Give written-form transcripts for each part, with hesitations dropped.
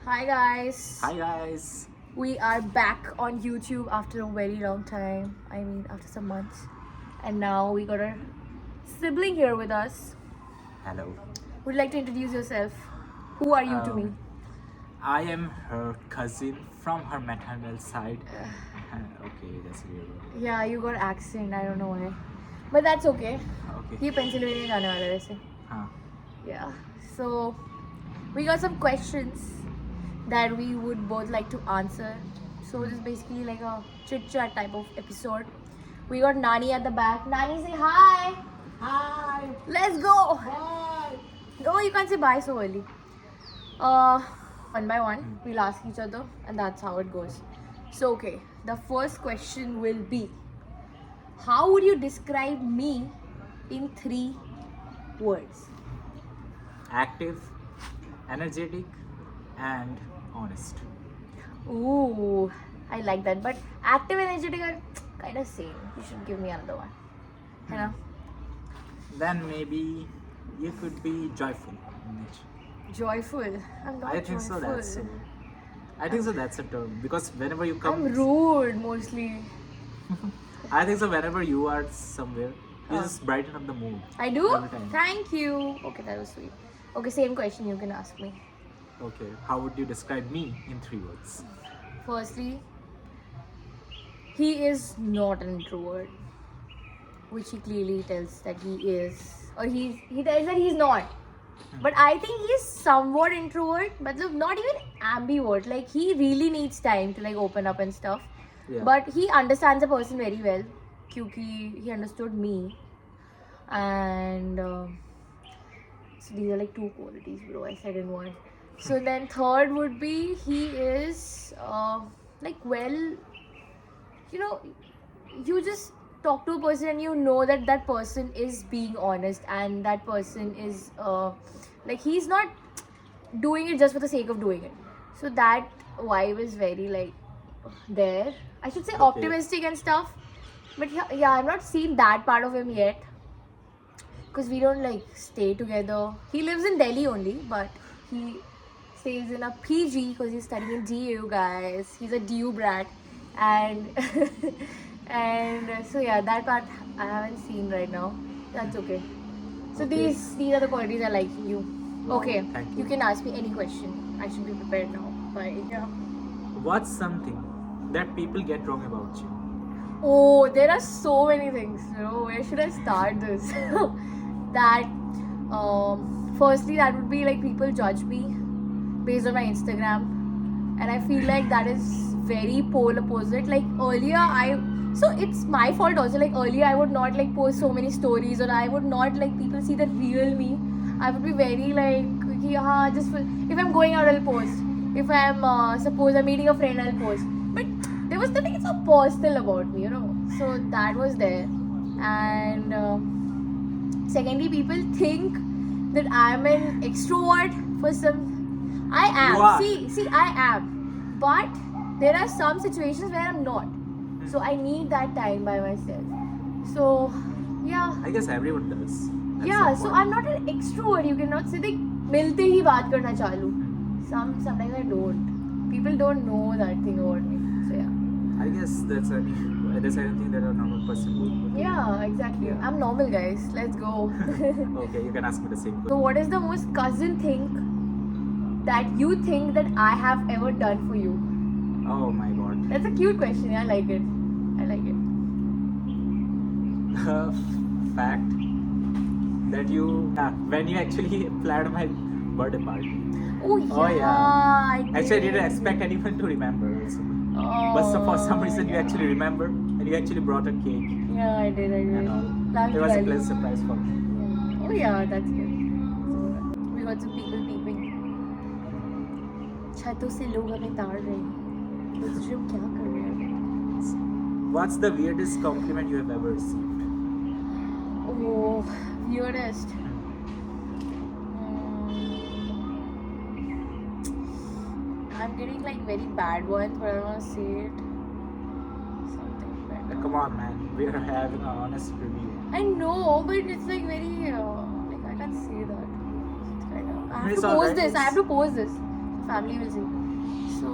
Hi guys. Hi guys. We are back on YouTube after a very long time. I mean, after some months. And now we got our sibling here with us. Hello. Would you like to introduce yourself? Who are you to me? I am her cousin from her maternal side. Okay, that's weird. Yeah, you got accent. I don't know why. But that's okay. Okay. ये Pennsylvania जाने वाला है वैसे. हाँ. Yeah. So we got some questions that we would both like to answer. So this is basically like a chit chat type of episode. We got Nani at the back. Nani, say hi. Hi. Let's go. Bye. Oh, you can't say bye so early. One by one, we'll ask each other, and that's how it goes. So, okay, the first question will be, how would you describe me in 3 words? Active, energetic, and honest. Ooh, I like that. But active and energetic are kind of same. You should give me another one. You know? Then maybe you could be joyful. Joyful. I'm not I think joyful. so. I think so. That's a term because whenever you come, I'm rude mostly. I think so. Whenever you are somewhere, you just brighten up the mood. I do? Every time. Thank you. Okay, that was sweet. Okay, same question you can ask me. Okay. How would you describe me in 3 words? Firstly, he is not an introvert, which he clearly tells that he is, or he tells that he's not. But I think he's somewhat introvert, but not even ambivert. Like he really needs time to like open up and stuff. Yeah. But he understands a person very well, because he understood me, and so these are like 2 qualities, bro. I said in one. So then third would be he is like, well, you know, you just talk to a person and you know that that person is being honest, and that person is like he's not doing it just for the sake of doing it. So that vibe is very like there. I should say optimistic and stuff. But yeah, I've not seen that part of him yet, because we don't like stay together. He lives in Delhi only, but he stays in a PG because he's studying in DU, guys. He's a DU brat, and and so yeah, that part I haven't seen right now. That's okay. So Okay. these are the qualities I like in you. Wow, Okay, thank you you. can ask me any question. I should be prepared now. Bye. Yeah. What's something that people get wrong about you? Oh, there are so many things. Where should I start this? That firstly, that would be like people judge me based on my Instagram, and I feel like that is very pole opposite. Like earlier, so it's my fault also. Like earlier, I would not like post so many stories, or I would not like people see the real me. I would be very like, yeah, just if I'm going out, I'll post. If I'm suppose I'm meeting a friend, I'll post. But there was nothing so personal about me, So that was there, and secondly, people think that I'm an extrovert for some. I am. You are. See, I am. But there are some situations where I'm not. So I need that time by myself. So yeah. I guess everyone does. at Yeah, some so point. I'm not an extrovert. You cannot say like मिलते ही बात करना चालू. Sometimes I don't. People don't know that thing about me. So yeah. I guess that's anything that a normal person would. Yeah, exactly. Yeah. I'm normal, guys. Let's go. Okay, you can ask me the same So question. what is the most cousin thing that you think that I have ever done for you? Oh my god. That's a cute question. I like it. I like it. The fact that you when you actually planned my birthday party. Oh yeah. Oh, yeah. I Actually, I didn't did. expect anyone to remember also. Oh, But for some reason, you yeah. actually remember and you actually brought a cake Yeah, I did. and all. Last It was a Diwali. pleasant surprise for me. Yeah. Oh yeah, that's good. We got some people peeping. छतों से लोग हमें ताड़ रहे हैं. तो सोच रहे हो क्या कर रहे हैं? What's the weirdest compliment you have ever received? Oh, weirdest. I'm getting like very bad ones, but I don't want to say it. Something better. Come on, man. We are having an honest review. I know, but it's like very like I can't say that. It's kind of. I have It's to alright, post this. I have to post this. family will see. So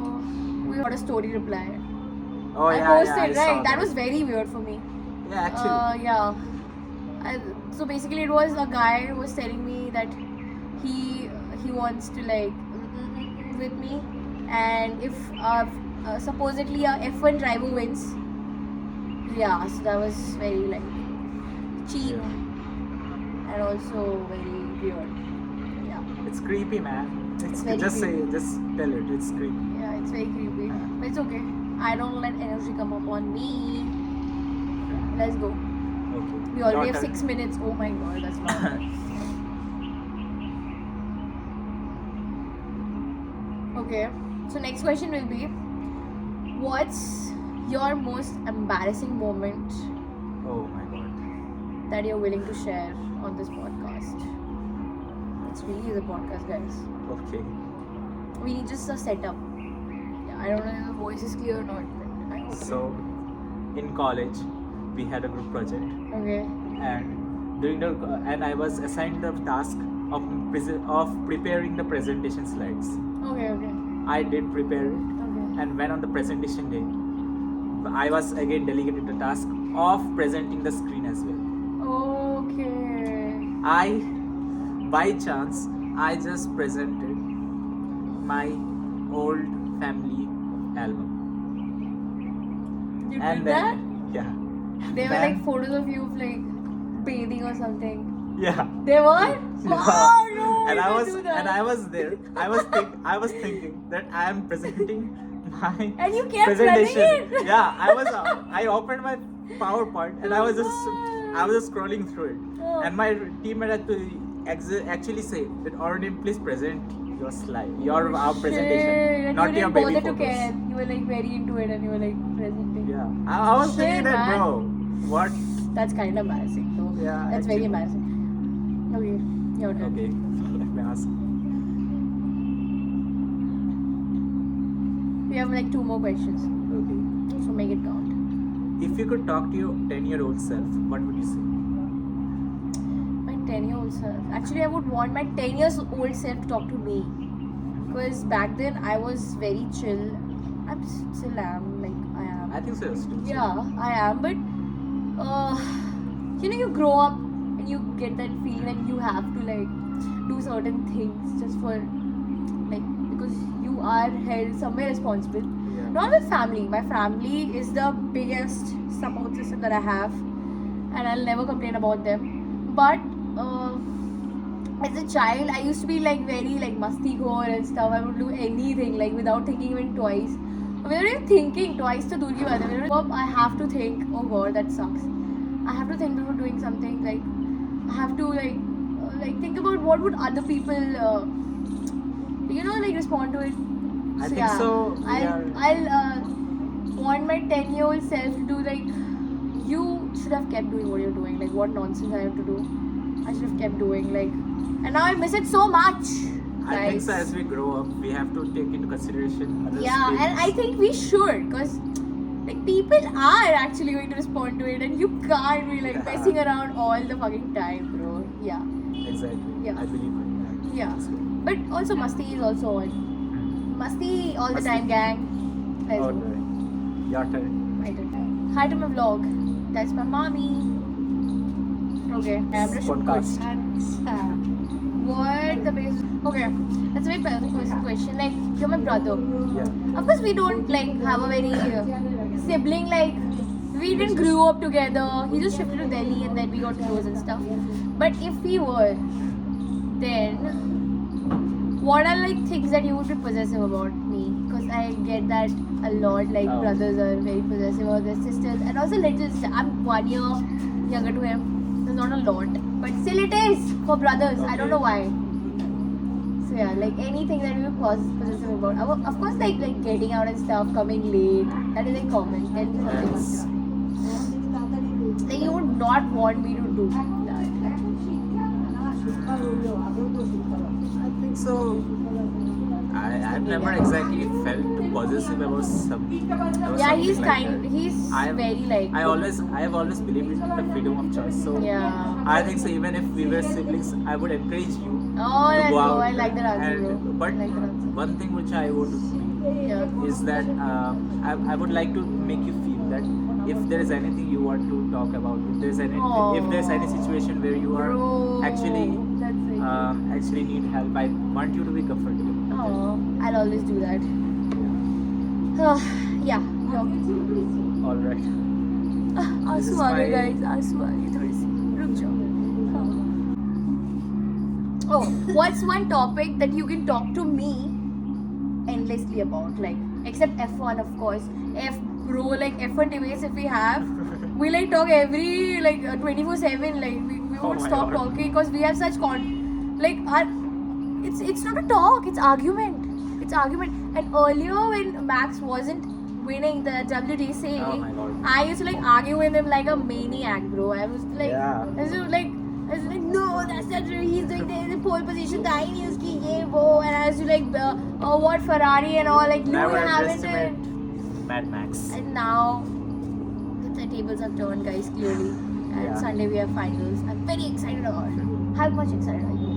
we got a story reply. Oh I yeah, posted, yeah, I saw right? That was very weird for me. Yeah, actually. Yeah. So basically, it was a guy who was telling me that he wants to like with me, and if supposedly a F1 driver wins, yeah. So that was very like cheap Yeah. and also very weird. Yeah. It's creepy, man. It's very just creepy. just tell it. It's creepy. Yeah, it's very creepy, but it's okay. I don't let energy come up on me. Let's go. Okay. We already Your have turn. 6 minutes. Oh my god, that's long. Okay, so next question will be, what's your most embarrassing moment Oh my god. that you're willing to share on this podcast? It's really a podcast, guys. Okay. We need just a setup. Yeah, I don't know if the voice is clear or not. But I hope So, in college, we had a group project, okay. and and I was assigned the task of preparing the presentation slides. Okay. I did prepare it, Okay. and when on the presentation day, I was again delegated the task of presenting the screen as well. Okay. By chance, I just presented my old family album. You And did that? then, yeah. They were Then- like photos of you like bathing or something. Yeah. They were? Yeah. Oh no! And you I can't was do that. and I was there. I was thinking that I am presenting my And you kept presentation. running it. Yeah, I opened my PowerPoint and I was just scrolling through it. Oh. And my teammate had to actually say that Arvind, please present your slide, your Shit, presentation, and not you your didn't baby bother to photos. care. You were like very into it and you were like presenting. Yeah, I was Shit, thinking that, man. bro. What? That's kind of embarrassing though. Yeah, That's very actually. embarrassing. Okay, your turn. Okay, let me ask. We have like 2 more questions. Okay. So make it count. If you could talk to your 10-year-old self, what would you say? My 10-year-old self. Actually, I would want my 10 years old self to talk to me. Because back then I was very chill. I'm still am, like I am. I think so. Still. Yeah, I am. But you grow up and you get that feeling that you have to like do certain things just for like because you are held somewhere responsible. Yeah. Not with family. My family is the biggest support system that I have, and I'll never complain about them. But as a child, I used to be like very like musty core and stuff. I would do anything like without thinking even twice. Without even thinking twice to do I have to think, oh god, that sucks. I have to think before doing something. Like I have to like think about what would other people like respond to it. I think so. I'll want my 10-year-old self to do like, you should have kept doing what you're doing. Like what nonsense I have to do. I should have kept doing like, and now I miss it so much. I think so. guys. As we grow up, we have to take into consideration others' Yeah, and I feelings. think we should, because like people are actually going to respond to it, and you can't be like Yeah. messing around all the fucking time, bro. Yeah, Exactly. Yeah. I believe in that. yeah. So, But also Masti is also on. Masti all the Masti. time, gang. Let's go. Alright. Your turn. My turn. Hi to my vlog. That's my mommy. Okay, I'm gonna shoot Podcast. questions. What the best? Okay, that's a very personal question. Like, you're my brother. Yeah. Of course, we don't like have a very sibling like. We didn't grow up together. He just shifted to Delhi and then we got close and stuff. But if we were, then what are like things that you would be possessive about me? Because I get that a lot. Like Oh. brothers are very possessive of their sisters, and also little. I'm 1 year younger to him. There's not a lot, but still it is for brothers. I don't know why. So yeah, like anything that we were possessive about. Of course, like getting out and stuff, coming late. That is like common. And Yes. like you would not want me to do that. I think so. I've never exactly felt possessive about something. Yeah, he's like kind. that. He's I'm- very like. I have always believed in the freedom of choice. So Yeah. I think so. Even if we were siblings, I would encourage you Oh, to let's go go. out. I like that answer, bro. But I like that answer. one thing which I would Yeah. is that I would like to make you feel that if there is anything you want to talk about, if there's any situation where you are Bro, actually that's it. actually need help, I want you to be comfortable. Oh, I'll always do that. Yeah. Yo. All right. This आंसू is आ गए my- guys, आंसू आ गए थोड़ी सी रुक जाओ. Oh, what's one topic that you can talk to me endlessly about, like except F1 of course. Like F1 debates if we have, we like talk every like 24/7, like we Oh won't my stop God. talking because we have such like our it's not a talk, it's argument. And earlier when Max wasn't winning the WTC, Oh my God. I used to like argue with him like a maniac, bro. I was like, Yeah. I was like, no, that's not true. He's doing the pole position, the news ki ye wo, and I was like, what Ferrari and all, like Never Lewis underestimate Hamilton. Mad Max. And now the tables have turned, guys, clearly. And Yeah. Sunday we have finals. I'm very excited about it. How much excited are you?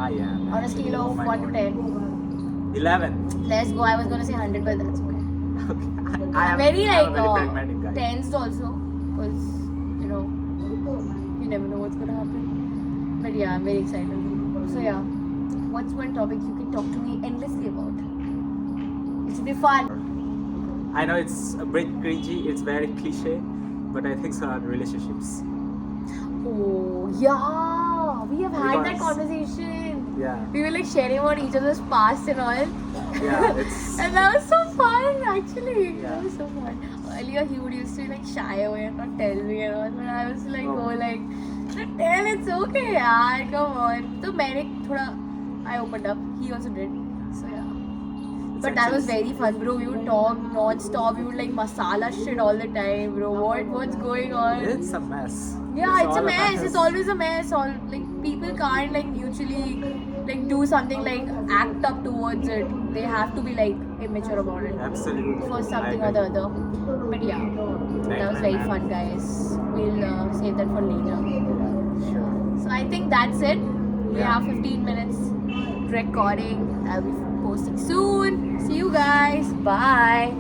I am. On a actually. scale Oh of my 1 to God. 10. 11. Let's go. I was gonna say 100, but that's okay. Okay. I'm I'm very I'm like a very pragmatic guy. tensed also, because you know you never know what's gonna happen. But yeah, I'm very excited. So yeah, what's one topic you can talk to me endlessly about? It should be fun. I know it's a bit cringy, it's very cliche, but I think so on relationships. Oh yeah, we have had that Because- conversation. Yeah. We were like sharing about each other's past and all. Yeah, it's And that was so fun actually. Yeah. That was so fun. Earlier he would used to like shy away and not tell me and all, but I was like, Oh. oh like, tell, it's okay, yaar, come on. So मैंने थोड़ा I opened up. He also did. So yeah. But that was very fun, bro. We would talk non-stop. We would like masala shit all the time, bro. What's going on? it's a mess. Yeah, it's a all mess. It's always a mess. All like people can't like mutually like do something like act up towards it. They have to be like immature about it Absolutely. for something I or the agree. other. But yeah, that was man, very man. fun, guys. We'll save that for later. Yeah, sure. So I think that's it. We Yeah. have 15 minutes recording. I'll be posting soon. See you guys. Bye.